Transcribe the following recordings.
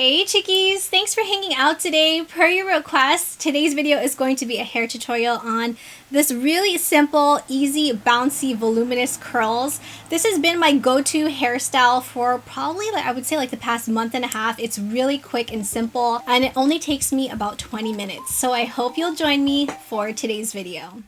Hey chickies! Thanks for hanging out today. Per your request, today's video is going to be a hair tutorial on this really simple, easy, bouncy, voluminous curls. This has been my go-to hairstyle for probably, I would say the past month and a half. It's really quick and simple, and it only takes me about 20 minutes. So I hope you'll join me for today's video.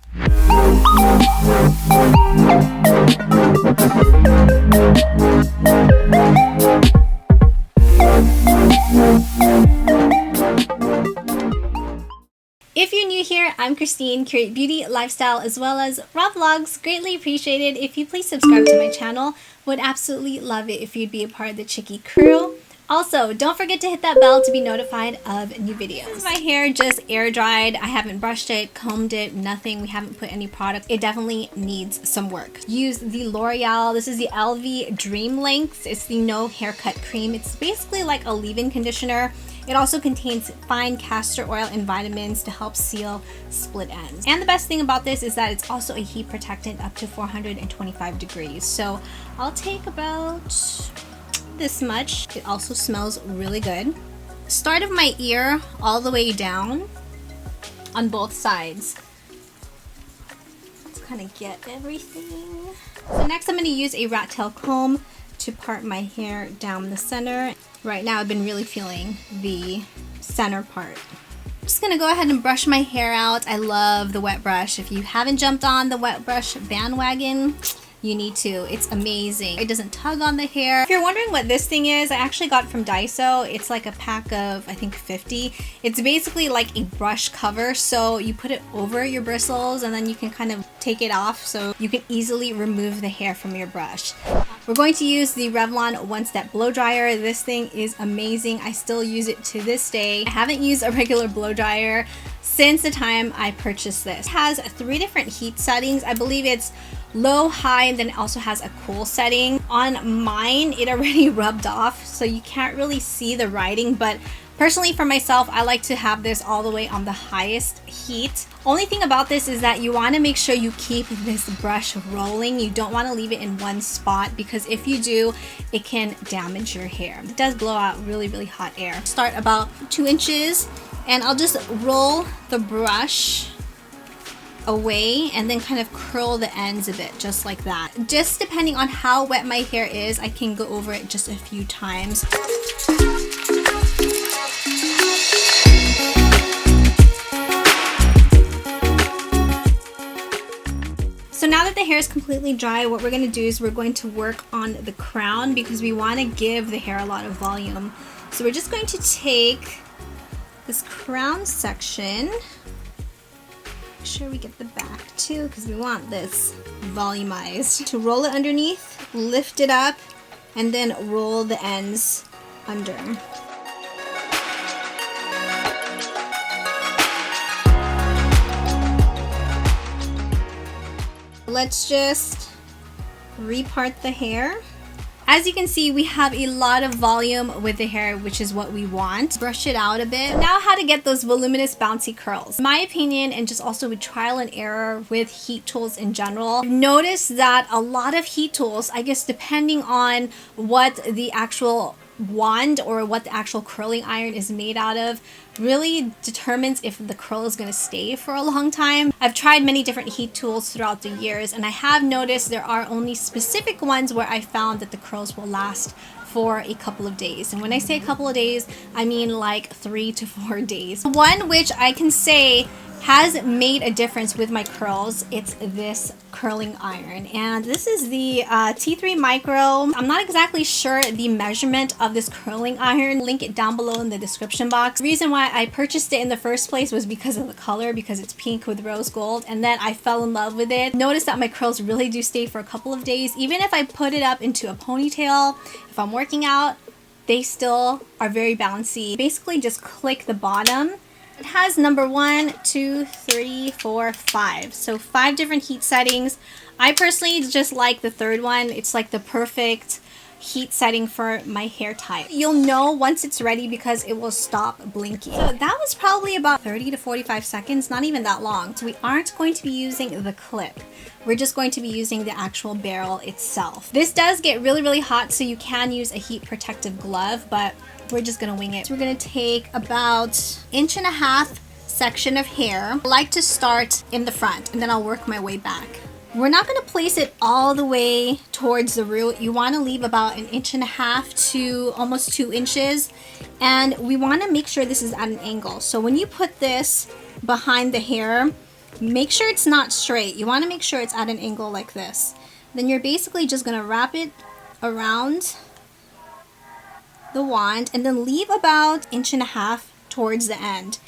If you're new here, I'm Christine, curate beauty, lifestyle, as well as raw vlogs. Greatly appreciated if you please subscribe to my channel. Would absolutely love it if you'd be a part of the Chickie crew. Also, don't forget to hit that bell to be notified of new videos. My hair just air dried. I haven't brushed it, combed it, nothing. We haven't put any product. It definitely needs some work. Use the L'Oreal. This is the Blvd Dream Lengths. It's the no haircut cream. It's basically like a leave-in conditioner. It also contains fine castor oil and vitamins to help seal split ends. And the best thing about this is that it's also a heat protectant up to 425 degrees. So I'll take about this much. It also smells really good. Start of my ear all the way down on both sides. Let's kind of get everything. So next I'm going to use a rat tail comb to part my hair down the center. Right now I've been really feeling the center part. I'm just gonna go ahead and brush my hair out. I love the wet brush. If you haven't jumped on the wet brush bandwagon, you need to. It's amazing. It doesn't tug on the hair. If you're wondering what this thing is, I actually got it from Daiso. It's like a pack of, I think, 50. It's basically like a brush cover, so you put it over your bristles and then you can kind of take it off so you can easily remove the hair from your brush. We're going to use the Revlon One Step Blow Dryer. This thing is amazing. I still use it to this day. I haven't used a regular blow dryer since the time I purchased this. It has 3 different heat settings. I believe it's low, high, and then it also has a cool setting. On mine, it already rubbed off, so you can't really see the writing, but personally for myself, I like to have this all the way on the highest heat. Only thing about this is that you want to make sure you keep this brush rolling. You don't want to leave it in one spot because if you do, it can damage your hair. It does blow out really, really hot air. Start about 2 inches and I'll just roll the brush away and then kind of curl the ends a bit, just like that. Just depending on how wet my hair is, I can go over it just a few times. So now that the hair is completely dry, what we're going to do is we're going to work on the crown because we want to give the hair a lot of volume. So we're just going to take this crown section. Make sure we get the back too because we want this volumized. To roll it underneath, lift it up, and then roll the ends under. Let's just repart the hair. As you can see, we have a lot of volume with the hair, which is what we want. Brush it out a bit. Now how to get those voluminous bouncy curls. In my opinion, and just also with trial and error with heat tools in general, I've noticed that a lot of heat tools, I guess depending on what the actual wand or what the actual curling iron is made out of, really determines if the curl is going to stay for a long time. I've tried many different heat tools throughout the years and I have noticed there are only specific ones where I found that the curls will last for a couple of days. And when I say a couple of days, I mean like 3 to 4 days. One which I can say has made a difference with my curls, it's this curling iron, and this is the T3 Micro. I'm not exactly sure the measurement of this curling iron. Link it down below in the description box. The reason why I purchased it in the first place was because of the color, because it's pink with rose gold, and then I fell in love with it. Notice that my curls really do stay for a couple of days. Even if I put it up into a ponytail, if I'm working out, they still are very bouncy. Basically just click the bottom. It has number 1, 2, 3, 4, 5. So 5 different heat settings. I personally just like the 3rd one. It's like the perfect heat setting for my hair type. You'll know once it's ready because it will stop blinking. So that was probably about 30 to 45 seconds, not even that long. So we aren't going to be using the clip. We're just going to be using the actual barrel itself. This does get really, really hot, so you can use a heat protective glove, but we're just gonna wing it. So we're gonna take about 1.5 inch section of hair. I like to start in the front and then I'll work my way back. We're not gonna place it all the way towards the root. You wanna leave about 1.5 inches to almost 2 inches. And we wanna make sure this is at an angle. So when you put this behind the hair, make sure it's not straight. You wanna make sure it's at an angle like this. Then you're basically just gonna wrap it around the wand and then leave about 1.5 inches towards the end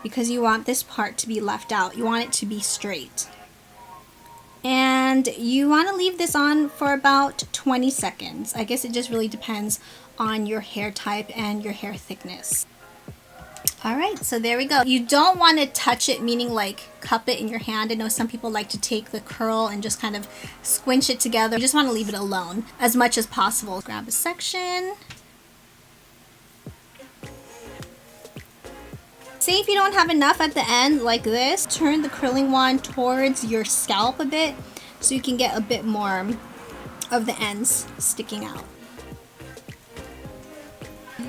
because you want this part to be left out. You want it to be straight. And you want to leave this on for about 20 seconds. I guess it just really depends on your hair type and your hair thickness. Alright, so there we go. You don't want to touch it, meaning like cup it in your hand. I know some people like to take the curl and just kind of squinch it together. You just want to leave it alone as much as possible. Grab a section. Say if you don't have enough at the end like this, turn the curling wand towards your scalp a bit so you can get a bit more of the ends sticking out.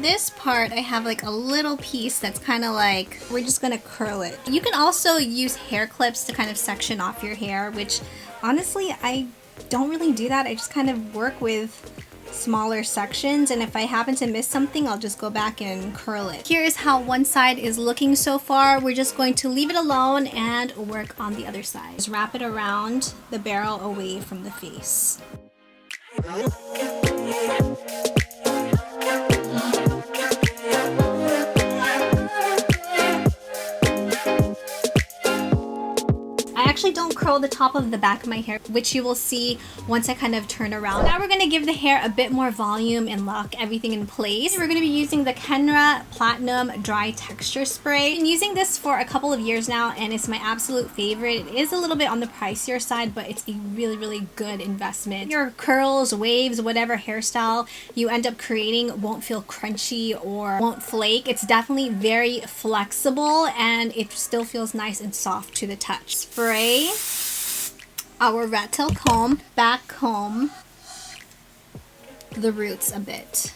This part I have like a little piece that's kind of like, we're just gonna curl it. You can also use hair clips to kind of section off your hair, which honestly I don't really do that. I just kind of work with smaller sections, and if I happen to miss something, I'll just go back and curl it. Here is how one side is looking so far. We're just going to leave it alone and work on the other side. Just wrap it around the barrel away from the face. I actually don't curl the top of the back of my hair, which you will see once I kind of turn around. Now we're going to give the hair a bit more volume and lock everything in place. We're going to be using the Kenra Platinum Dry Texture Spray. I've been using this for a couple of years now and it's my absolute favorite. It is a little bit on the pricier side, but it's a really good investment. Your curls, waves, whatever hairstyle you end up creating won't feel crunchy or won't flake. It's definitely very flexible and it still feels nice and soft to the touch. Spray our rat tail comb, back comb the roots a bit.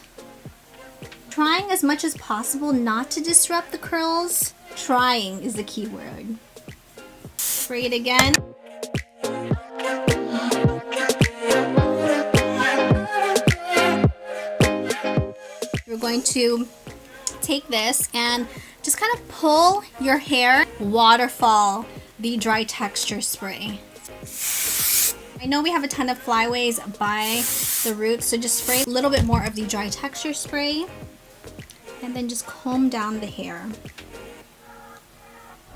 Trying as much as possible not to disrupt the curls. Trying is the key word. Spray it again. We're going to take this and just kind of pull your hair, waterfall the dry texture spray. I know we have a ton of flyaways by the roots, so just spray a little bit more of the dry texture spray and then just comb down the hair.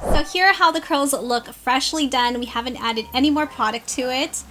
So here are how the curls look freshly done. We haven't added any more product to it.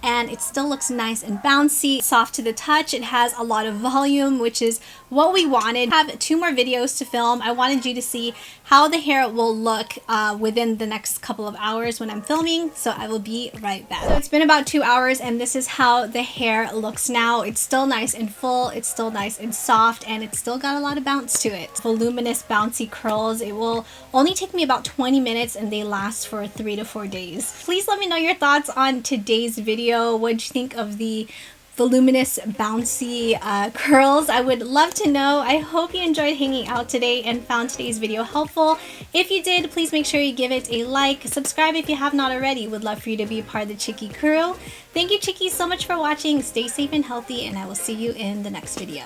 And it still looks nice and bouncy, soft to the touch. It has a lot of volume, which is what we wanted. I have 2 more videos to film. I wanted you to see how the hair will look within the next couple of hours when I'm filming, so I will be right back. So it's been about 2 hours and this is how the hair looks now. It's still nice and full, it's still nice and soft, and it's still got a lot of bounce to it. Voluminous, bouncy curls. It will only take me about 20 minutes and they last for 3 to 4 days. Please let me know your thoughts on today's video. What did you think of the voluminous, bouncy curls? I would love to know. I hope you enjoyed hanging out today and found today's video helpful. If you did, please make sure you give it a like. Subscribe if you have not already. Would love for you to be a part of the Chicky crew. Thank you, Chickies, so much for watching. Stay safe and healthy, and I will see you in the next video.